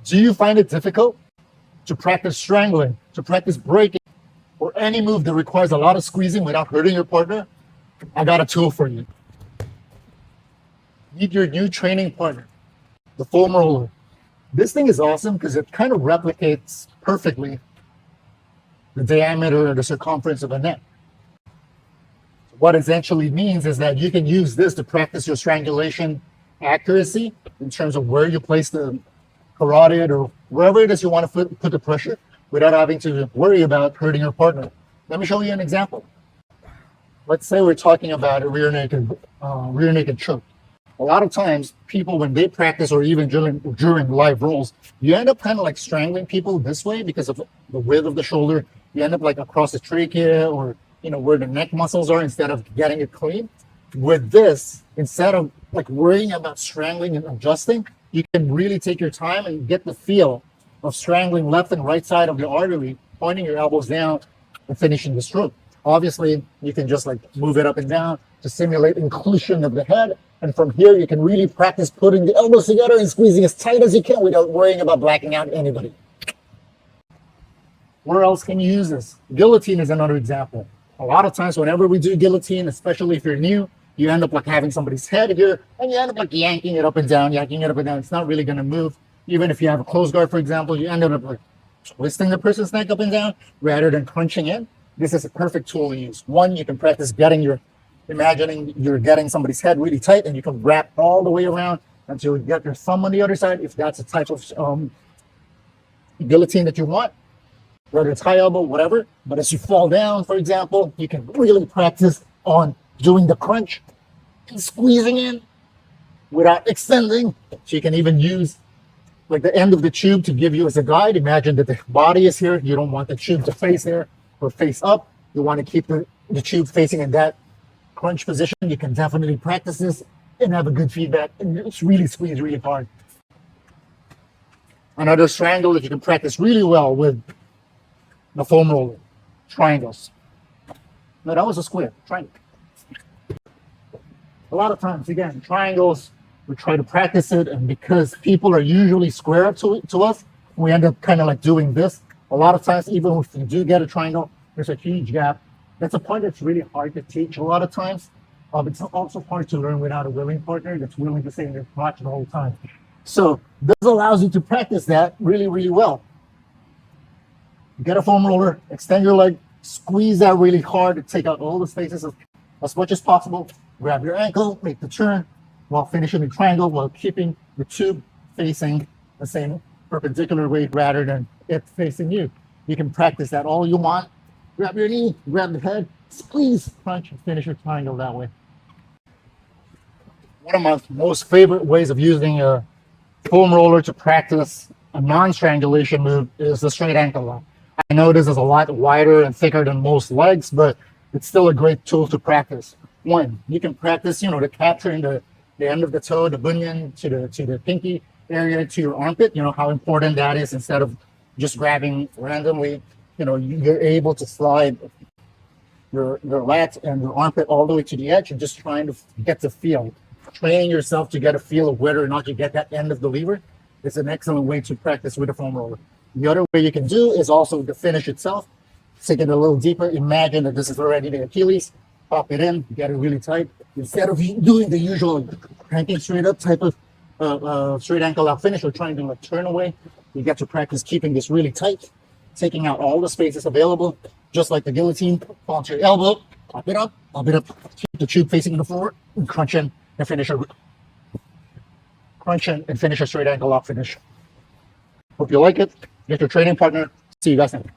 Do you find it difficult to practice strangling, to practice breaking, or any move that requires a lot of squeezing without hurting your partner? I got a tool for you. Meet your new training partner, the foam roller. This thing is awesome because it kind of replicates perfectly the diameter or the circumference of a neck. What it essentially means is that you can use this to practice your strangulation accuracy in terms of where you place the carotid or wherever it is you want to put the pressure without having to worry about hurting your partner. Let me show you an example. Let's say we're talking about a rear naked choke. A lot of times people, when they practice or even during live rolls, you end up kind of like strangling people this way because of the width of the shoulder. You end up like across the trachea or where the neck muscles are instead of getting it clean. With this, instead of like worrying about strangling and adjusting, you can really take your time and get the feel of strangling left and right side of the artery, pointing your elbows down and finishing the stroke. Obviously, you can just like move it up and down to simulate inclusion of the head. And from here, you can really practice putting the elbows together and squeezing as tight as you can without worrying about blacking out anybody. Where else can you use this? Guillotine is another example. A lot of times, whenever we do guillotine, especially if you're new, you end up like having somebody's head here, and you end up like yanking it up and down. It's not really going to move. Even if you have a closed guard, for example, you end up like twisting the person's neck up and down rather than crunching in. This is a perfect tool to use. One, you can practice imagining you're getting somebody's head really tight, and you can wrap all the way around until you get your thumb on the other side, if that's the type of guillotine that you want, whether it's high elbow, whatever. But as you fall down, for example, you can really practice on doing the crunch and squeezing in without extending. So you can even use like the end of the tube to give you as a guide. Imagine that the body is here. You don't want the tube to face there or face up. You want to keep the tube facing in that crunch position. You can definitely practice this and have a good feedback and just really squeeze really hard. Another strangle that you can practice really well with the foam roller, triangles. No, that was a square, triangle. A lot of times, again, triangles, we try to practice it, and because people are usually square to us, we end up kind of like doing this. A lot of times, even if you do get a triangle, there's a huge gap. That's a point that's really hard to teach a lot of times. It's also hard to learn without a willing partner that's willing to stay in their crotch the whole time. So this allows you to practice that really, really well. Get a foam roller, extend your leg, squeeze that really hard to take out all the spaces as much as possible. Grab your ankle, make the turn while finishing the triangle, while keeping the tube facing the same perpendicular way rather than it facing you. You can practice that all you want. Grab your knee, grab the head, squeeze, crunch, and finish your triangle that way. One of my most favorite ways of using a foam roller to practice a non-strangulation move is the straight ankle lock. I know this is a lot wider and thicker than most legs, but it's still a great tool to practice. One, you can practice, the capturing the end of the toe, the bunion to the pinky area to your armpit, how important that is. Instead of just grabbing randomly, you're able to slide your lat and your armpit all the way to the edge and just trying to get the feel. Training yourself to get a feel of whether or not you get that end of the lever is an excellent way to practice with a foam roller. The other way you can do is also the finish itself. Take it a little deeper. Imagine that this is already the Achilles. Pop it in, get it really tight. Instead of doing the usual cranking straight up type of straight ankle lock finish or trying to like turn away, you get to practice keeping this really tight, taking out all the spaces available, just like the guillotine. Fall to your elbow, pop it up, keep the tube facing the floor, and crunch in and finish a straight ankle lock finish. Hope you like it. Get your training partner. See you guys next time.